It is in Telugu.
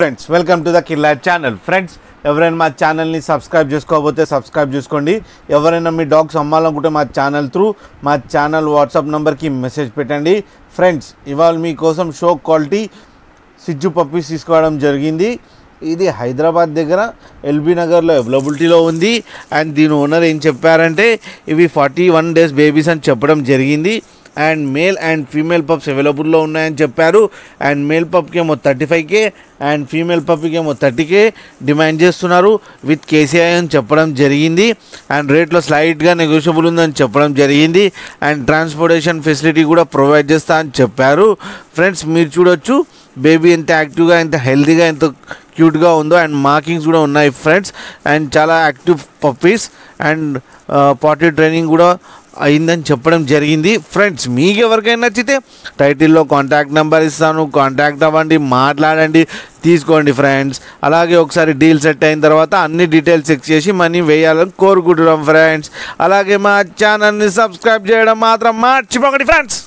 Friends welcome to the Killa channel. Friends ఎవరైనా మా ఛానల్ని సబ్స్క్రైబ్ చేసుకోకపోతే సబ్స్క్రైబ్ చేసుకోండి. ఎవరైనా మీ డాగ్స్ అమ్మాలనుకుంటే మా ఛానల్ త్రూ మా ఛానల్ వాట్సాప్ నెంబర్కి మెసేజ్ పెట్టండి. ఫ్రెండ్స్ ఇవాళ మీకోసం షో క్వాలిటీ సిజ్జు పప్పీస్ తీసుకోవడం జరిగింది. ఇది హైదరాబాద్ దగ్గర ఎల్బీ నగర్లో అవైలబిలిటీలో ఉంది. అండ్ దీని ఓనర్ ఏం చెప్పారంటే ఇవి 41 days బేబీస్ అని చెప్పడం జరిగింది. And male and female pups అవైలబుల్లో ఉన్నాయని చెప్పారు. అండ్ మేల్ పప్కి ఏమో 35K అండ్ ఫీమేల్ పప్కి ఏమో 30K డిమాండ్ చేస్తున్నారు. విత్ KCI అని చెప్పడం జరిగింది. అండ్ రేట్లో స్లైట్గా నెగోషియబుల్ ఉందని చెప్పడం జరిగింది. అండ్ ట్రాన్స్పోర్టేషన్ ఫెసిలిటీ కూడా ప్రొవైడ్ చేస్తా అని చెప్పారు. ఫ్రెండ్స్ మీరు చూడొచ్చు బేబీ ఎంత యాక్టివ్గా, ఎంత హెల్తీగా, ఎంత క్యూట్గా ఉందో. అండ్ మార్కింగ్స్ కూడా ఉన్నాయి ఫ్రెండ్స్. అండ్ చాలా active puppies and potty training కూడా అయిందని చెప్పడం జరిగింది. ఫ్రెండ్స్ మీకు ఎవరికైనా నచ్చితే టైటిల్లో కాంటాక్ట్ నెంబర్ ఇస్తాను, కాంటాక్ట్ అవ్వండి, మాట్లాడండి, తీసుకోండి ఫ్రెండ్స్. అలాగే ఒకసారి డీల్ సెట్ అయిన తర్వాత అన్ని డీటెయిల్స్ చెక్ చేసి మనీ వేయాలని కోరుకుంటున్నాం ఫ్రెండ్స్. అలాగే మా ఛానల్ని సబ్స్క్రైబ్ చేయడం మాత్రం మర్చిపోకండి ఫ్రెండ్స్.